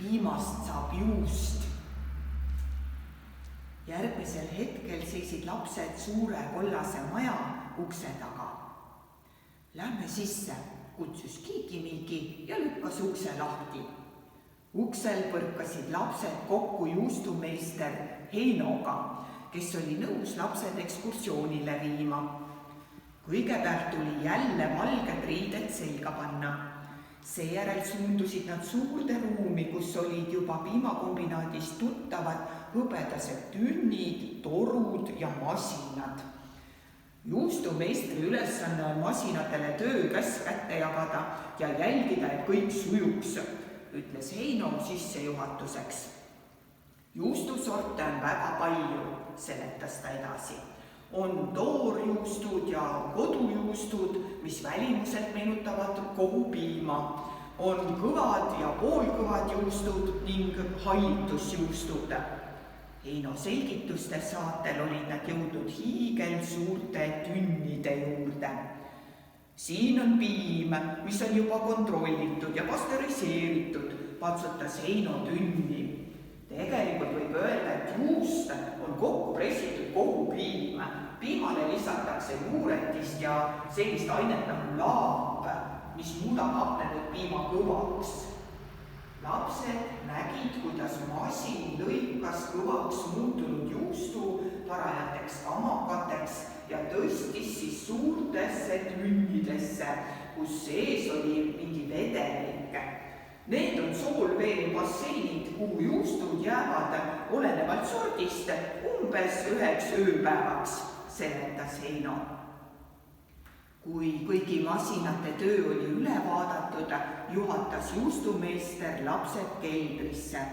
piimast saab juust. Järgmisel hetkel seisid lapsed suure kollase maja ukse taga. Lähme sisse, kutsus Kiiki-Miiki ja lükkas ukse lahti. Uksel põrkasid lapsed kokku juustumeister Heinoga, kes oli nõus lapsed ekskursioonile viima. Kõigepealt tuli jälle valged riided selga panna. Seejärel suundusid nad suurde ruumi, kus olid juba piimakombinaadist tuttavad hõbedased tünnid, torud ja masinad. Juustumeistri ülesanne on masinatele töökäsk kätte jagada ja jälgida, et kõik sujuks, ütles Heino sissejuhatuseks. Juustusorte on väga palju, seletas ta edasi. On toorjuustud ja kodujuustud, mis välimuselt meenutavad kohupiima. On kõvad ja poolkõvad juustud ning hallitusjuustud. Heino selgituste saatel olid nad jõudnud hiigelsuurte tünnide juurde. Siin on piim, mis on juba kontrollitud ja pastöriseeritud, patsutas Heino tünni. Tegelikult võib öelda, et juust on kokku pressitud kohupiim. Piimale lisatakse juuretist ja sellist ainet nagu laap, mis muudab hapnenud piima kõvaks. Lapsed nägid, kuidas masin lõikas kõvaks muutunud juustu parajateks kamakateks ja tõstis siis suurtesse tünnidesse, kus sees oli mingi vedelik. Need on soolveebasseinid, kuhu juustud jäävad olenevalt sordist umbes 1 ööpäevaks, seletas Heino. Kui kõigi masinate töö oli üle vaadatud, juhatas juustumeister lapsed keldrisse.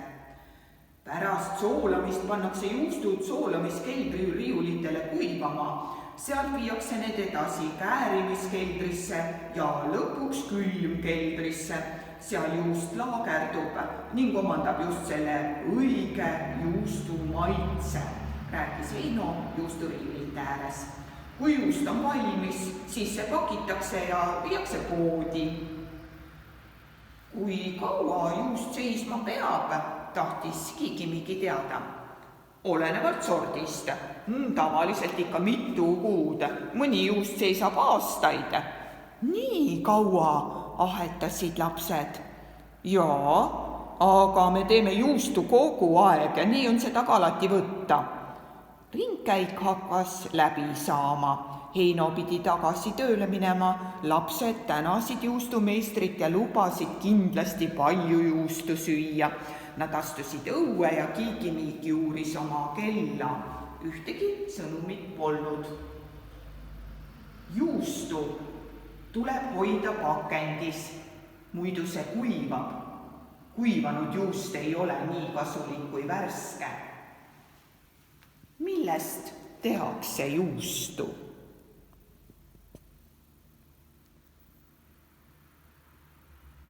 Pärast soolamist pannakse juustud soolamiskeldri riiulitele kuivama. Sealt viiakse need edasi käärimiskeldrisse ja lõpuks külmkeldrisse. Seal juust laagerdub ning omandab just selle õige juustu maitse, rääkis Heino juusturiiulite ääres. Kui juust on valmis, siis see pakitakse ja viiakse poodi. Kui kaua juust seisma peab, tahtis Kiiki-Miiki teada. Olenevalt sordist. Tavaliselt ikka mitu kuud. Mõni juust seisab aastaid. Nii kaua, ahetasid lapsed. Jaa, aga me teeme juustu kogu aeg ja nii on seda ka alati võtta. Ringkäik hakkas läbi saama. Heino pidi tagasi tööle minema. Lapsed tänasid juustumeistrit ja lubasid kindlasti palju juustu süüa. Nad astusid õue ja Kiiki-Miiki uuris oma kella. Ühtegi sõnumit polnud. Juustu tuleb hoida pakendis, muidu see kuivab. Kuivanud juust ei ole nii kasulik kui värske. Millest tehakse juustu?